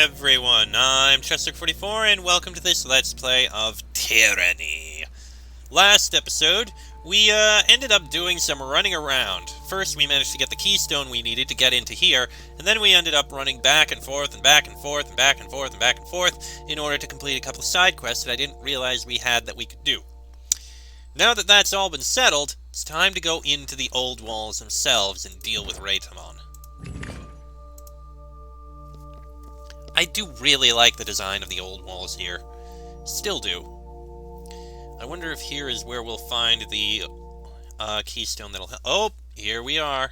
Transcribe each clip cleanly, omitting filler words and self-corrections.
everyone, I'm Chester44 and welcome to this Let's Play of Tyranny. Last episode, we ended up doing some running around. First, we managed to get the keystone we needed to get into here, and then we ended up running back and forth and back and forth and back and forth and back and forth in order to complete a couple of side quests that I didn't realize we had that we could do. Now that that's all been settled, it's time to go into the Oldwalls themselves and deal with Raytamon. I do really like the design of the Oldwalls here. Still do. I wonder if here is where we'll find the keystone that'll help. Oh, here we are.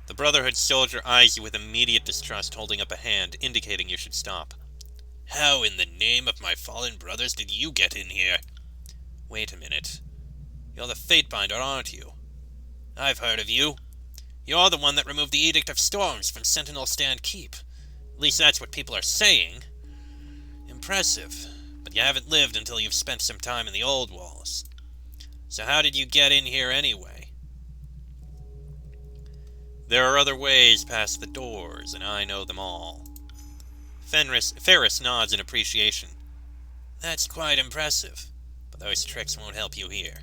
The Brotherhood soldier eyes you with immediate distrust, holding up a hand, indicating you should stop. How in the name of my fallen brothers did you get in here? Wait a minute. You're the Fatebinder, aren't you? I've heard of you. You're the one that removed the Edict of Storms from Sentinel Stand Keep. At least that's what people are saying. Impressive. But you haven't lived until you've spent some time in the Oldwalls. So how did you get in here anyway? There are other ways past the doors, and I know them all. Ferris nods in appreciation. That's quite impressive, but those tricks won't help you here.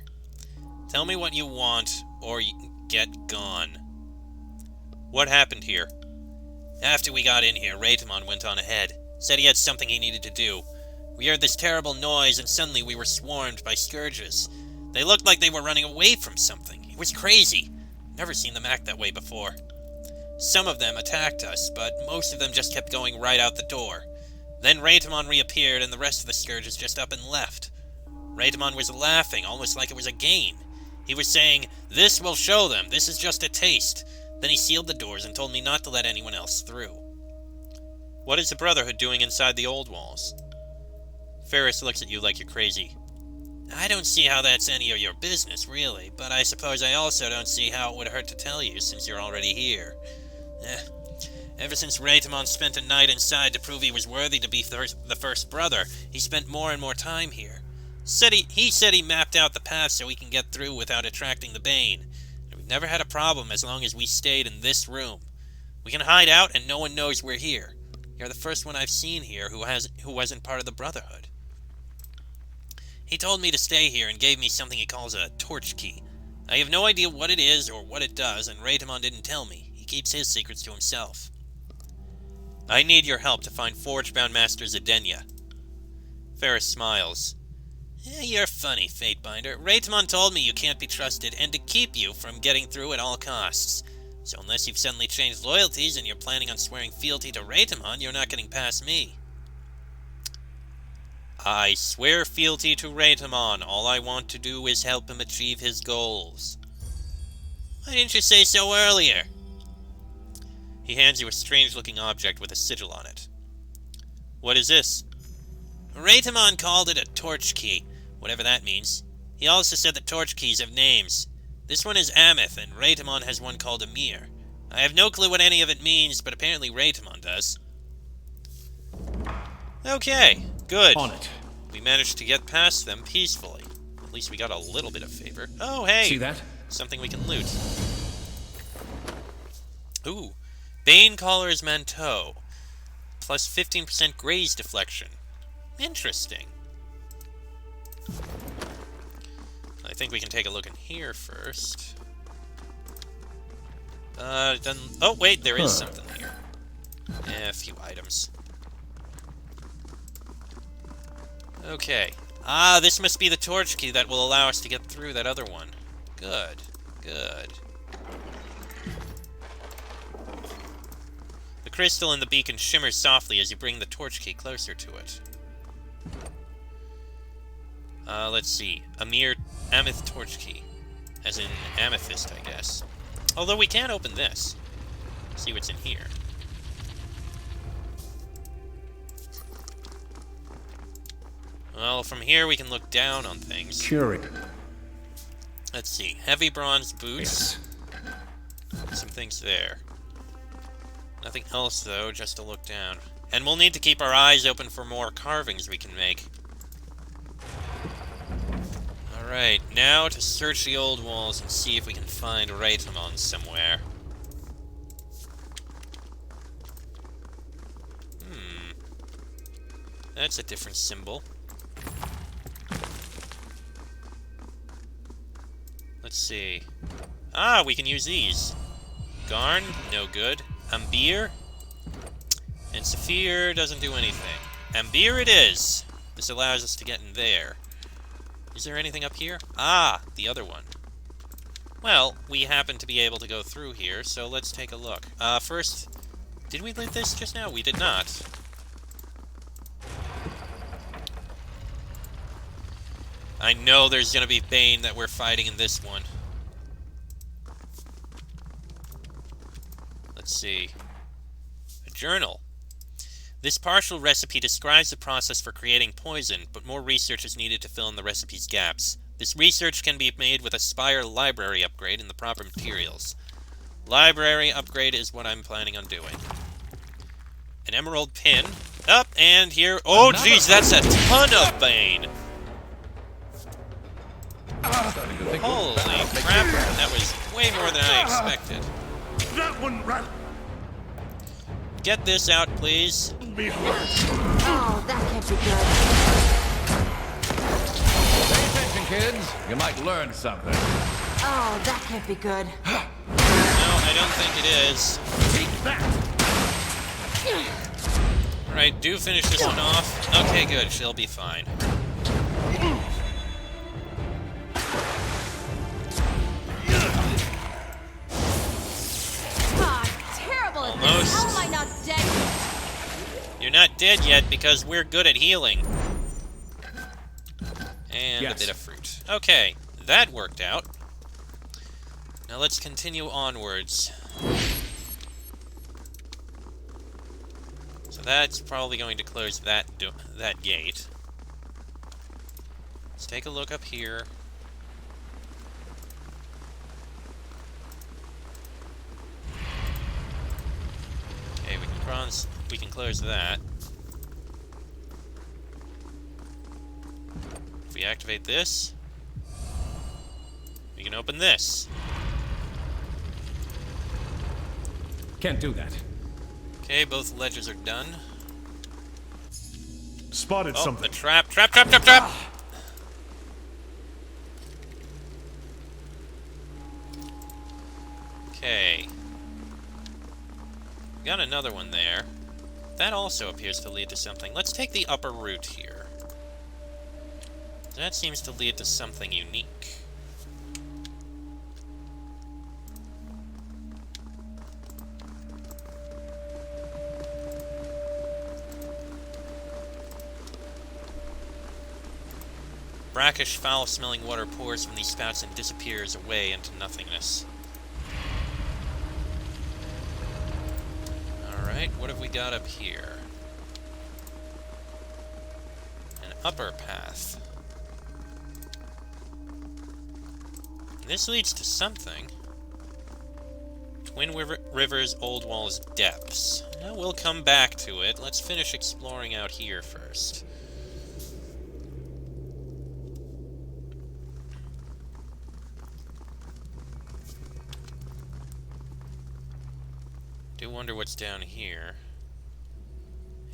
Tell me what you want, or you get gone. What happened here? After we got in here, Raytamon went on ahead. Said he had something he needed to do. We heard this terrible noise, and suddenly we were swarmed by scourges. They looked like they were running away from something. It was crazy. Never seen them act that way before. Some of them attacked us, but most of them just kept going right out the door. Then Raytamon reappeared, and the rest of the scourges just up and left. Raytamon was laughing, almost like it was a game. He was saying, "This will show them, this is just a taste." Then he sealed the doors and told me not to let anyone else through. What is the Brotherhood doing inside the Oldwalls? Ferris looks at you like you're crazy. I don't see how that's any of your business, really, but I suppose I also don't see how it would hurt to tell you, since you're already here. Ever since Raytamon spent a night inside to prove he was worthy to be the first brother, he spent more and more time here. He said he mapped out the path so we can get through without attracting the Bane. And we've never had a problem as long as we stayed in this room. We can hide out and no one knows we're here. You're the first one I've seen here who wasn't part of the Brotherhood. He told me to stay here and gave me something he calls a torch key. I have no idea what it is or what it does, and Raytamon didn't tell me. He keeps his secrets to himself. I need your help to find Forgebound Master Zedenya. Ferris smiles. You're funny, Fatebinder. Raytamon told me you can't be trusted, and to keep you from getting through at all costs. So unless you've suddenly changed loyalties and you're planning on swearing fealty to Raytamon, you're not getting past me. I swear fealty to Raytamon. All I want to do is help him achieve his goals. Why didn't you say so earlier? He hands you a strange-looking object with a sigil on it. What is this? Raytamon called it a torch key, whatever that means. He also said that torch keys have names. This one is Ameth, and Raytamon has one called Amir. I have no clue what any of it means, but apparently Raytamon does. Okay, good. On it. We managed to get past them peacefully. At least we got a little bit of favor. Oh, hey! See that? Something we can loot. Ooh. Banecaller's Manteau. Plus 15% graze deflection. Interesting. I think we can take a look in here first. Oh, wait, there is something here. A few items. Okay. Ah, this must be the torch key that will allow us to get through that other one. Good. Good. The crystal in the beacon shimmers softly as you bring the torch key closer to it. Let's see. Ameth torch key. As in amethyst, I guess. Although we can open this. See what's in here. Well, from here we can look down on things. Curing. Let's see. Heavy bronze boots. Yes. Some things there. Nothing else, though, just to look down. And we'll need to keep our eyes open for more carvings we can make. Alright, now to search the old walls and see if we can find Raytamon somewhere. That's a different symbol. Let's see. Ah, we can use these. Garn, no good. Ambir. And Saphir doesn't do anything. Ambir it is! This allows us to get in there. Is there anything up here? Ah, the other one. Well, we happen to be able to go through here, so let's take a look. First, did we loot this just now? We did not. I know there's gonna be Bane that we're fighting in this one. Let's see. A journal. This partial recipe describes the process for creating poison, but more research is needed to fill in the recipe's gaps. This research can be made with a Spire library upgrade and the proper materials. Library upgrade is what I'm planning on doing. An emerald pin. Up, and here... Oh, jeez, that's a ton of Bane! Holy crap, that was way more than I expected. That one right. Get this out, please. Oh, that can't be good. Pay attention, kids. You might learn something. Oh, that can't be good. No, I don't think it is. Take that. Alright, do finish this one off. Okay, good, she'll be fine. Almost. How am I not dead yet? You're not dead yet because we're good at healing. And Yes. a bit of fruit. Okay, that worked out. Now let's continue onwards. So that's probably going to close that gate. Let's take a look up here. Okay, we can close that. If we activate this, we can open this. Can't do that. Okay, both ledges are done. Spotted Oh, something. the trap! Trap, trap, trap, trap! Okay. Got another one there. That also appears to lead to something. Let's take the upper route here. That seems to lead to something unique. Brackish, foul-smelling water pours from these spouts and disappears away into nothingness. Alright, what have we got up here? An upper path. This leads to something. Twin Rivers, Oldwalls, Depths. Now we'll come back to it. Let's finish exploring out here first. Do wonder what's down here.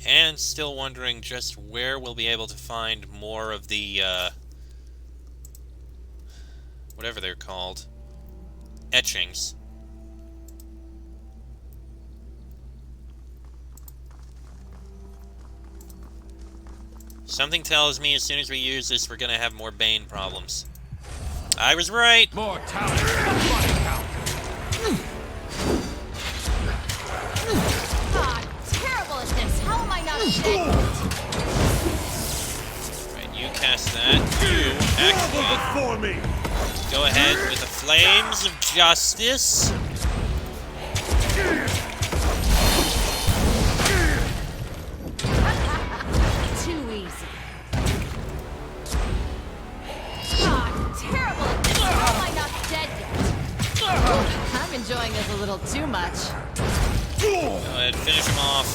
And still wondering just where we'll be able to find more of the, whatever they're called. Etchings. Something tells me as soon as we use this, we're gonna have more Bane problems. I was right! More talent. Body count. God, terrible at this. How am I not dead? Right, you cast that. You activate. For me. Go ahead with the Flames of Justice. Too easy. God, terrible at this. How am I not dead yet? I'm enjoying this a little too much. Go ahead, finish them off.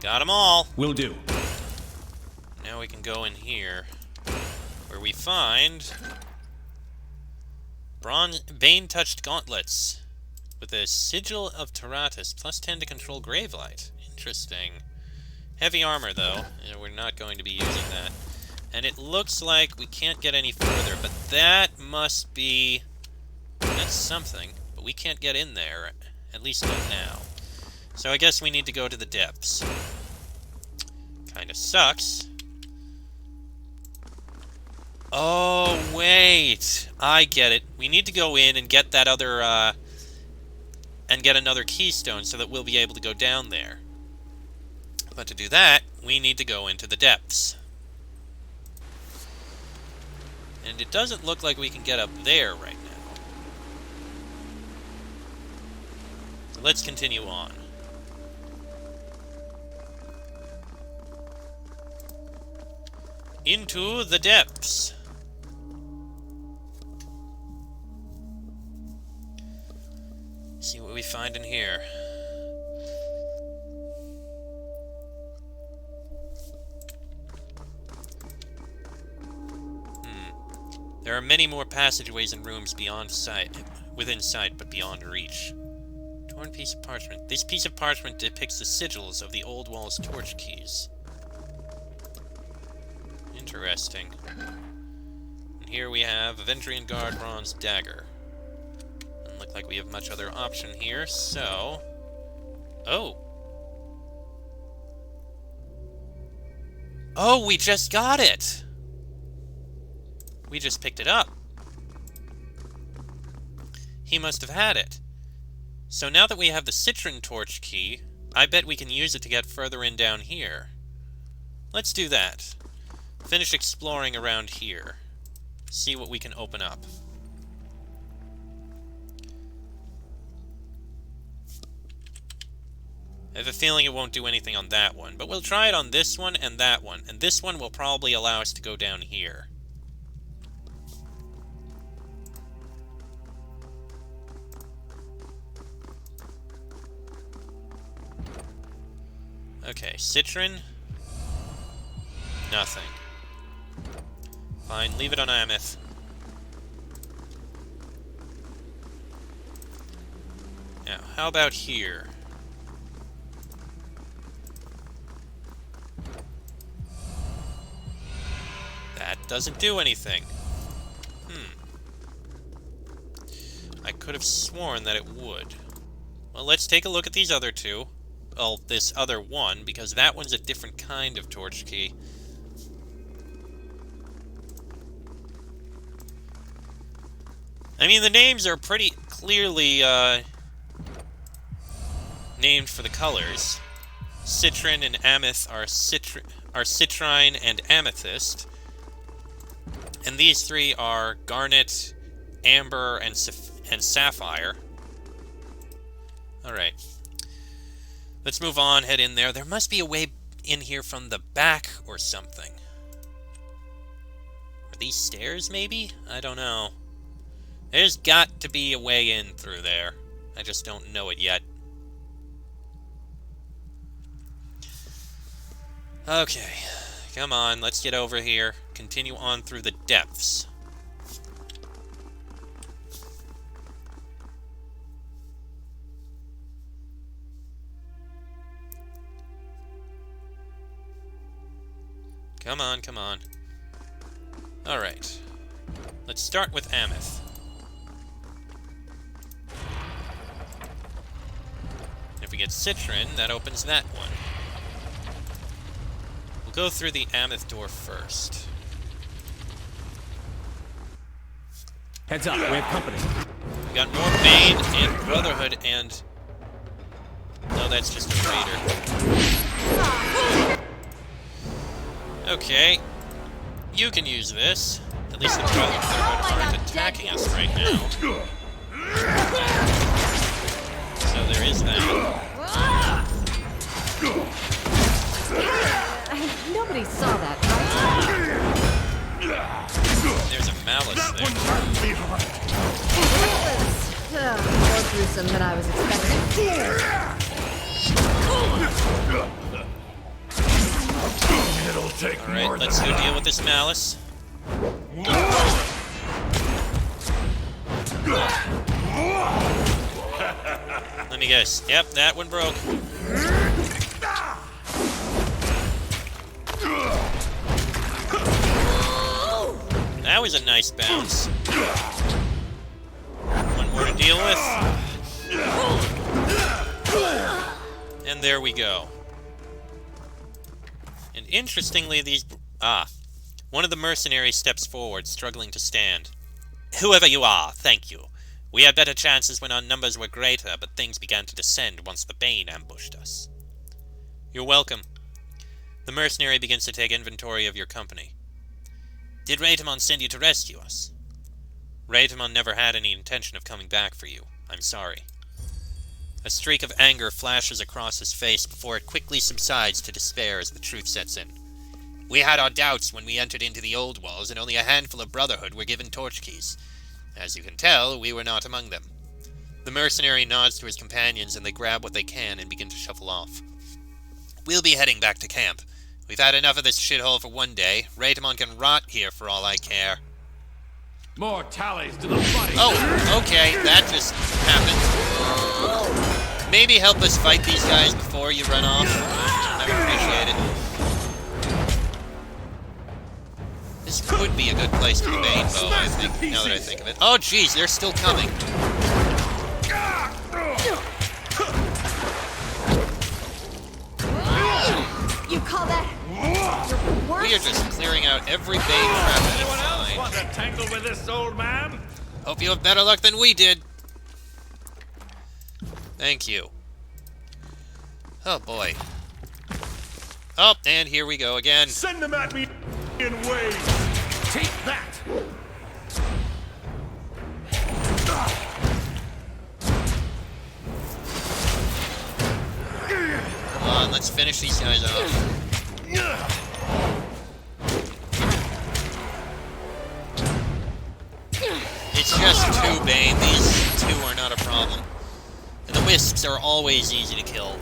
Got them all. Will do. Now we can go in here, where we find Bane-touched gauntlets with a sigil of Taratus, +10 to control Gravelight. Interesting. Heavy armor, though. We're not going to be using that. And it looks like we can't get any further, but that must be... That's something, but we can't get in there, at least not now. So I guess we need to go to the depths. Kinda sucks. Oh, wait! I get it. We need to go in and get that other, and get another keystone so that we'll be able to go down there. But to do that, we need to go into the depths. And it doesn't look like we can get up there right now. So let's continue on. Into the depths. See what we find in here. There are many more passageways and rooms beyond sight, within sight, but beyond reach. Torn piece of parchment. This piece of parchment depicts the sigils of the Oldwalls torch keys. Interesting. And here we have Avengerian Guard Bronze Dagger. Doesn't look like we have much other option here, so... Oh! Oh, we just got it! We just picked it up. He must have had it. So now that we have the Citron torch key, I bet we can use it to get further in down here. Let's do that. Finish exploring around here. See what we can open up. I have a feeling it won't do anything on that one, but we'll try it on this one and that one, and this one will probably allow us to go down here. Okay, Citron. Nothing. Fine, leave it on Ameth. Now, how about here? That doesn't do anything. I could have sworn that it would. Well, let's take a look at these other two. Well, this other one, because that one's a different kind of torch key. I mean, the names are pretty clearly, named for the colors. Citron and Ameth are citrine and amethyst. And these three are garnet, amber, and sapphire. Alright. Let's move on, head in there. There must be a way in here from the back or something. Are these stairs, maybe? I don't know. There's got to be a way in through there. I just don't know it yet. Okay. Come on, let's get over here. Continue on through the depths. Come on, come on. Alright. Let's start with Ameth. If we get Citron, that opens that one. We'll go through the Ameth door first. Heads up, we have company. We got more Bane and Brotherhood and... No, that's just a raider. Okay. You can use this. At least the Brotherhood aren't attacking us right now. So there is that. Nobody saw that, right? There's a malice there. More gruesome than I was expecting. It'll take Alright, more let's than go that. deal with this malice. Let me guess. Yep, that one broke. That was a nice bounce. One more to deal with. And there we go. And interestingly, one of the mercenaries steps forward, struggling to stand. Whoever you are, thank you. We had better chances when our numbers were greater, but things began to descend once the Bane ambushed us. You're welcome. The mercenary begins to take inventory of your company. Did Raytamon send you to rescue us? Raytamon never had any intention of coming back for you. I'm sorry. A streak of anger flashes across his face before it quickly subsides to despair as the truth sets in. We had our doubts when we entered into the Oldwalls, and only a handful of Brotherhood were given torch keys. As you can tell, we were not among them. The mercenary nods to his companions, and they grab what they can and begin to shuffle off. We'll be heading back to camp. We've had enough of this shithole for one day. Raytamon can rot here for all I care. More tallies to the fight. Oh, okay, that just happened. Maybe help us fight these guys before you run off. I would appreciate it. This could be a good place for the Bane bow, I think, now that I think of it. Oh, jeez, they're still coming. You call that your worst? We are just clearing out every Bane trap we Anyone can else find. want to tangle with this old man? Hope you have better luck than we did. Thank you. Oh, boy. Oh, and here we go again. Send them at me in waves. Take that. Come on, let's finish these guys off. It's just two Bane. These two are not a problem. And the Wisps are always easy to kill.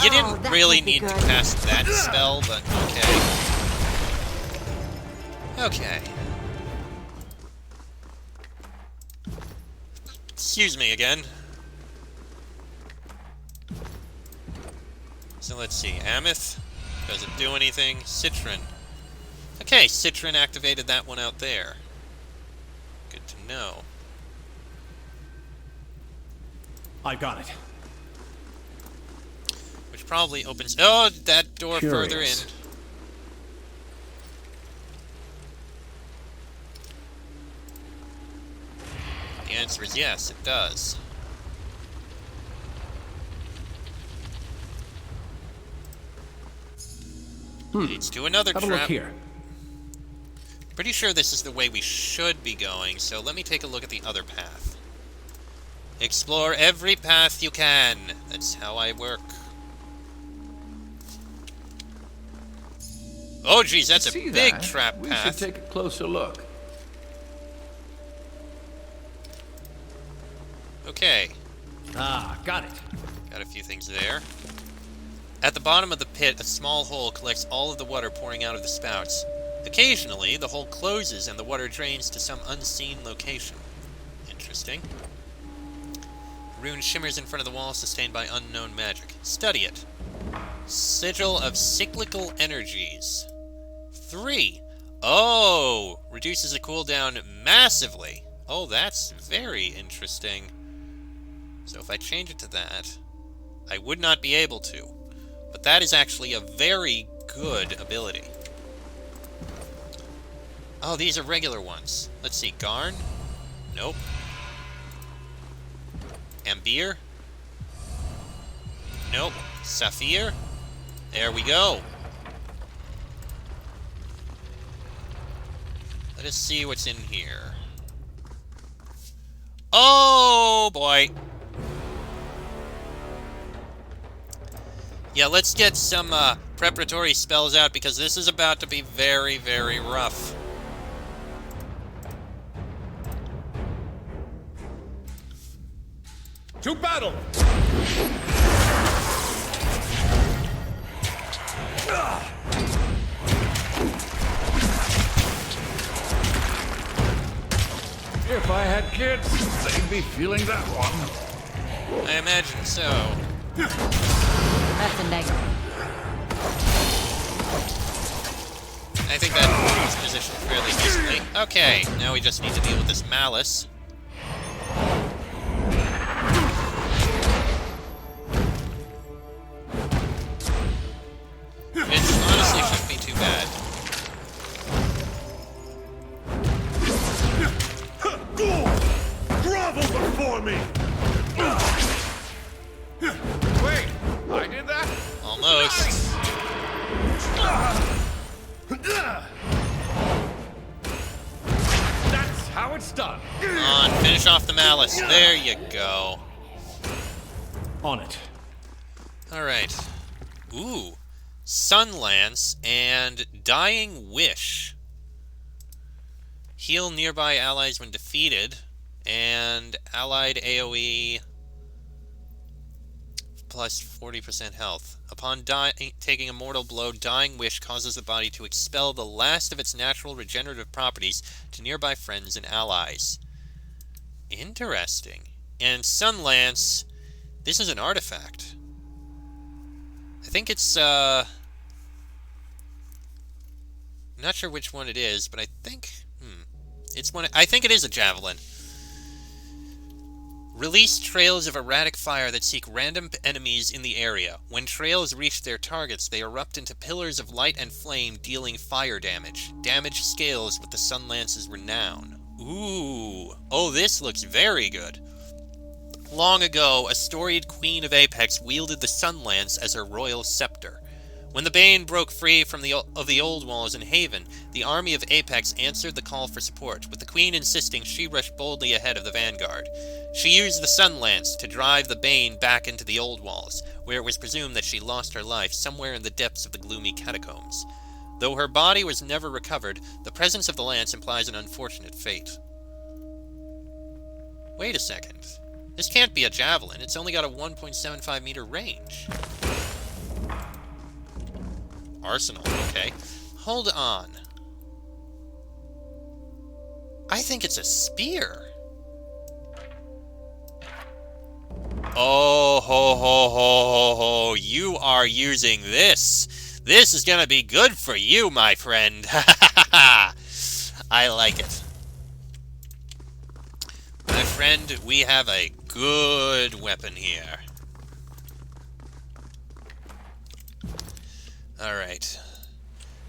You didn't that really would be need to good. cast that spell, but okay. Okay. Excuse me again. So let's see. Ameth. Doesn't do anything. Citron. Okay, Citron activated that one out there. Good to know. I've got it. Which probably opens... Oh, that door further in. Curious. The answer is yes, it does. Leads to another Have a look trap. here. Pretty sure this is the way we should be going, so let me take a look at the other path. Explore every path you can. That's how I work. Oh, geez, that's a See big that? trap We path. should take a closer look. Okay, Ah, got it. got a few things there. At the bottom of the pit, a small hole collects all of the water pouring out of the spouts. Occasionally, the hole closes and the water drains to some unseen location. Interesting. A rune shimmers in front of the wall, sustained by unknown magic. Study it. Sigil of Cyclical Energies. 3. Oh! Reduces the cooldown massively. Oh, that's very interesting. So if I change it to that, I would not be able to. But that is actually a very good ability. Oh, these are regular ones. Let's see, Garn? Nope. Ambir? Nope. Saphir? There we go. Let us see what's in here. Oh, boy. Yeah, let's get some preparatory spells out, because this is about to be very, very rough. To battle! If I had kids, they'd be feeling that one. I imagine so. That's a negative. I think that was positioned fairly decently. Okay, now we just need to deal with this malice. Which honestly shouldn't be too bad. Grovel before me! Wait, I did that? Almost. That's how it's done. Come on, finish off the malice. There you go. On it. Alright. Ooh. Sunlance and Dying Wish. Heal nearby allies when defeated. And allied AoE plus 40% health. Upon taking a mortal blow, Dying Wish causes the body to expel the last of its natural regenerative properties to nearby friends and allies. Interesting. And Sunlance, this is an artifact. I think it's, I'm not sure which one it is, but I think, it's one, I think it is a javelin. Release trails of erratic fire that seek random enemies in the area. When trails reach their targets, they erupt into pillars of light and flame, dealing fire damage. Damage scales with the Sunlance's renown. Ooh. Oh, this looks very good. Long ago, a storied queen of Apex wielded the Sunlance as her royal scepter. When the Bane broke free from the Oldwalls in Haven, the army of Apex answered the call for support, with the queen insisting she rush boldly ahead of the vanguard. She used the Sunlance to drive the Bane back into the Oldwalls, where it was presumed that she lost her life somewhere in the depths of the gloomy catacombs. Though her body was never recovered, the presence of the lance implies an unfortunate fate. Wait a second. This can't be a javelin. It's only got a 1.75 meter range. Arsenal, okay. Hold on. I think it's a spear. Oh, ho, ho, ho, ho, ho. You are using this. This is gonna be good for you, my friend. I like it. My friend, we have a good weapon here. Alright.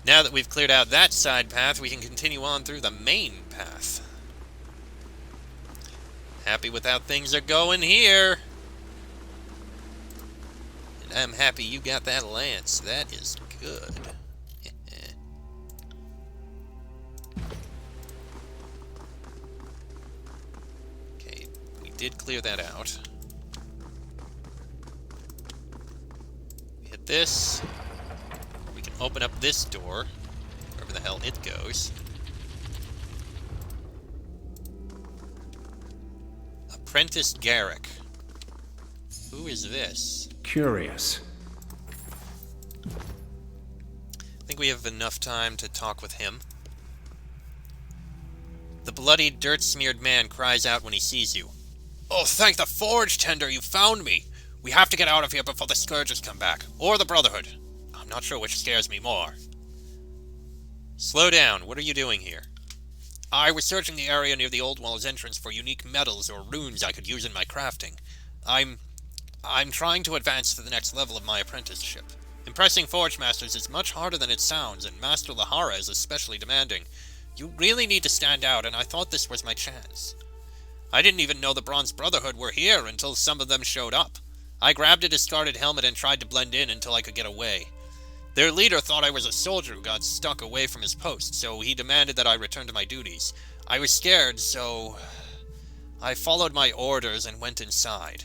Now that we've cleared out that side path, we can continue on through the main path. Happy with how things are going here. And I'm happy you got that lance. That is good. Okay, we did clear that out. We hit this. Open up this door, wherever the hell it goes. Apprentice Garrick. Who is this? Curious. I think we have enough time to talk with him. The bloody, dirt-smeared man cries out when he sees you. Oh, thank the Forge Tender, you found me! We have to get out of here before the Scourges come back, or the Brotherhood. I'm not sure which scares me more. Slow down. What are you doing here? I was searching the area near the Oldwalls entrance for unique metals or runes I could use in my crafting. I'm trying to advance to the next level of my apprenticeship. Impressing Forge Masters is much harder than it sounds, and Master Lahara is especially demanding. You really need to stand out, and I thought this was my chance. I didn't even know the Bronze Brotherhood were here until some of them showed up. I grabbed a discarded helmet and tried to blend in until I could get away. Their leader thought I was a soldier who got stuck away from his post, so he demanded that I return to my duties. I was scared, so I followed my orders and went inside.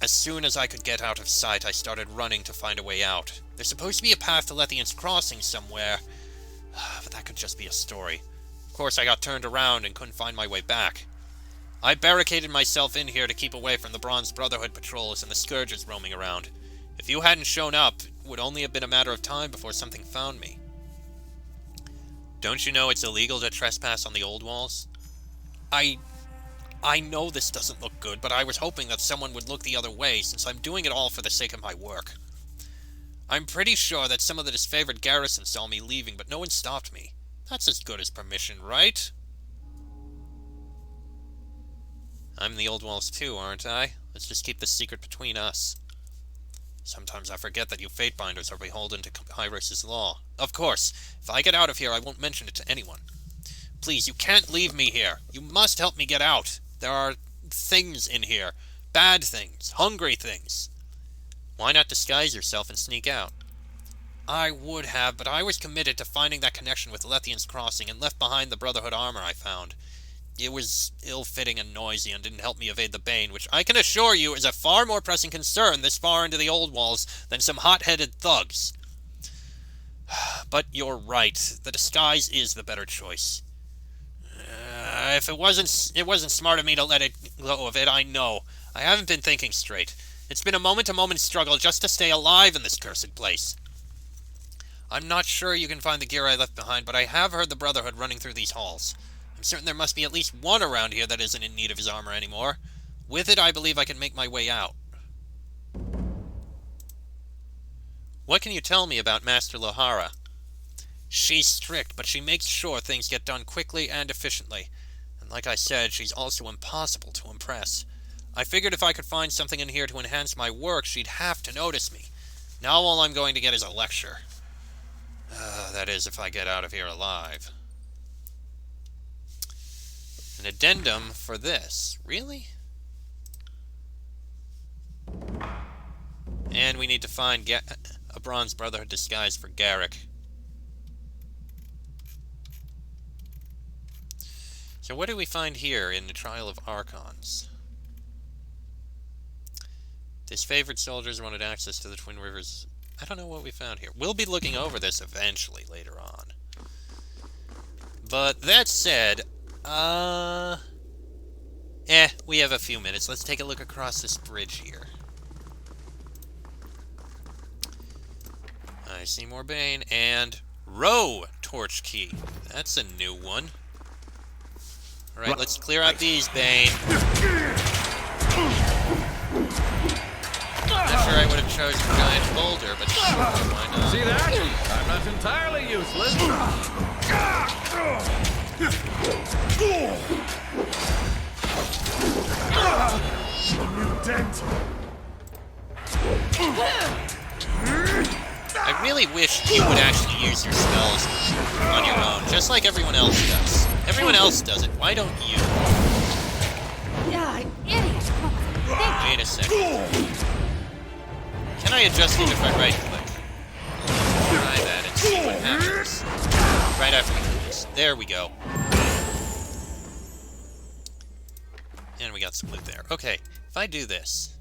As soon as I could get out of sight, I started running to find a way out. There's supposed to be a path to Lethian's Crossing somewhere, but that could just be a story. Of course, I got turned around and couldn't find my way back. I barricaded myself in here to keep away from the Bronze Brotherhood patrols and the Scourges roaming around. If you hadn't shown up, would only have been a matter of time before something found me. Don't you know it's illegal to trespass on the Oldwalls? I know this doesn't look good, but I was hoping that someone would look the other way, since I'm doing it all for the sake of my work. I'm pretty sure that some of the disfavored garrison saw me leaving, but no one stopped me. That's as good as permission, right? I'm the Oldwalls too, aren't I? Let's just keep this secret between us. Sometimes I forget that you Fatebinders are beholden to Kairos' law. Of course, if I get out of here, I won't mention it to anyone. Please, you can't leave me here. You must help me get out. There are things in here. Bad things. Hungry things. Why not disguise yourself and sneak out? I would have, but I was committed to finding that connection with Lethian's Crossing and left behind the Brotherhood armor I found. It was ill-fitting and noisy and didn't help me evade the Bane, which I can assure you is a far more pressing concern this far into the Oldwalls than some hot-headed thugs. But you're right. The disguise is the better choice. If it wasn't smart of me to let it go of it, I know. I haven't been thinking straight. It's been a moment-to-moment struggle just to stay alive in this cursed place. I'm not sure you can find the gear I left behind, but I have heard the Brotherhood running through these halls. I'm certain there must be at least one around here that isn't in need of his armor anymore. With it, I believe I can make my way out. What can you tell me about Master Lohara? She's strict, but she makes sure things get done quickly and efficiently. And like I said, she's also impossible to impress. I figured if I could find something in here to enhance my work, she'd have to notice me. Now all I'm going to get is a lecture. That is, if I get out of here alive. An addendum for this. Really? And we need to find a Bronze Brotherhood disguise for Garrick. So what do we find here in the Trial of Archons? Disfavored soldiers wanted access to the Twin Rivers. I don't know what we found here. We'll be looking over this eventually later on. But that said, we have a few minutes. Let's take a look across this bridge here. I see more Bane, and Row Torch Key. That's a new one. Alright, let's clear out these, Bane. Not sure I would have chosen Giant Boulder, but sure, why not? See that? I'm not entirely useless. New dent. I really wish you would actually use your spells on your own, just like everyone else does. Everyone else does it. Why don't you? Yeah, idiot. Wait a second. Can I adjust it if I right-click? Try that and see what happens. Right after we do this. There we go. And we got some loot there. Okay, if I do this...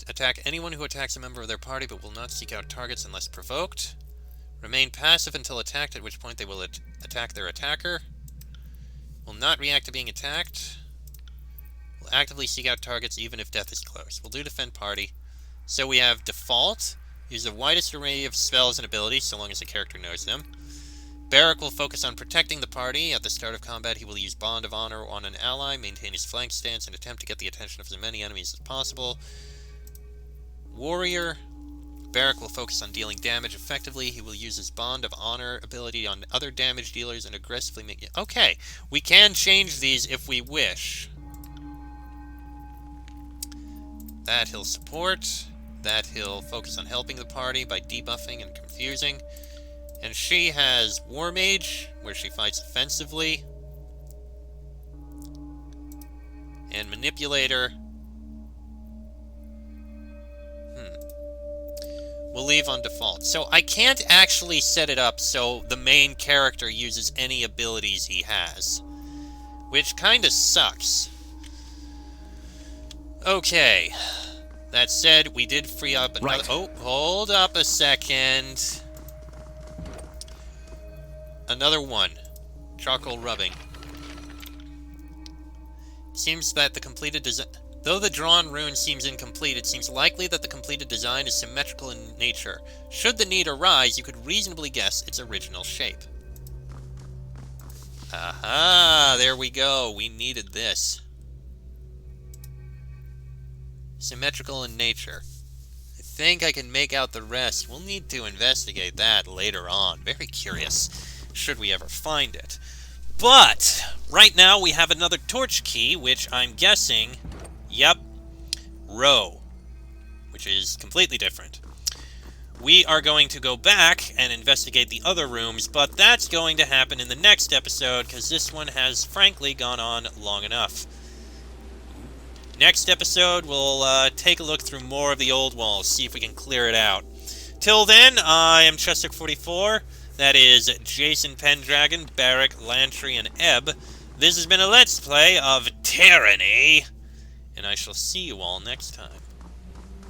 Attack anyone who attacks a member of their party, but will not seek out targets unless provoked. Remain passive until attacked, at which point they will attack their attacker. Will not react to being attacked. Will actively seek out targets even if death is close. We'll do defend party. So we have default. Use the widest array of spells and abilities, so long as the character knows them. Barrack will focus on protecting the party. At the start of combat, he will use Bond of Honor on an ally, maintain his flank stance, and attempt to get the attention of as many enemies as possible. Warrior. Barrack will focus on dealing damage effectively. He will use his Bond of Honor ability on other damage dealers and aggressively make... Okay, we can change these if we wish. That he'll support. That he'll focus on helping the party by debuffing and confusing. And she has War Mage, where she fights offensively. And Manipulator. We'll leave on default. So I can't actually set it up so the main character uses any abilities he has. Which kinda sucks. Okay. That said, we did free up another... Right. Oh, hold up a second. Another one. Charcoal rubbing. Seems that the completed Though the drawn rune seems incomplete, it seems likely that the completed design is symmetrical in nature. Should the need arise, you could reasonably guess its original shape. Aha! There we go. We needed this. Symmetrical in nature. I think I can make out the rest. We'll need to investigate that later on. Very curious, should we ever find it. But, right now we have another torch key, which I'm guessing... Yep. Row. Which is completely different. We are going to go back and investigate the other rooms, but that's going to happen in the next episode, because this one has, frankly, gone on long enough. Next episode, we'll take a look through more of the Oldwalls, see if we can clear it out. Till then, I am Chester44. That is Jason Pendragon, Barrick, Lantry, and Ebb. This has been a Let's Play of Tyranny, and I shall see you all next time.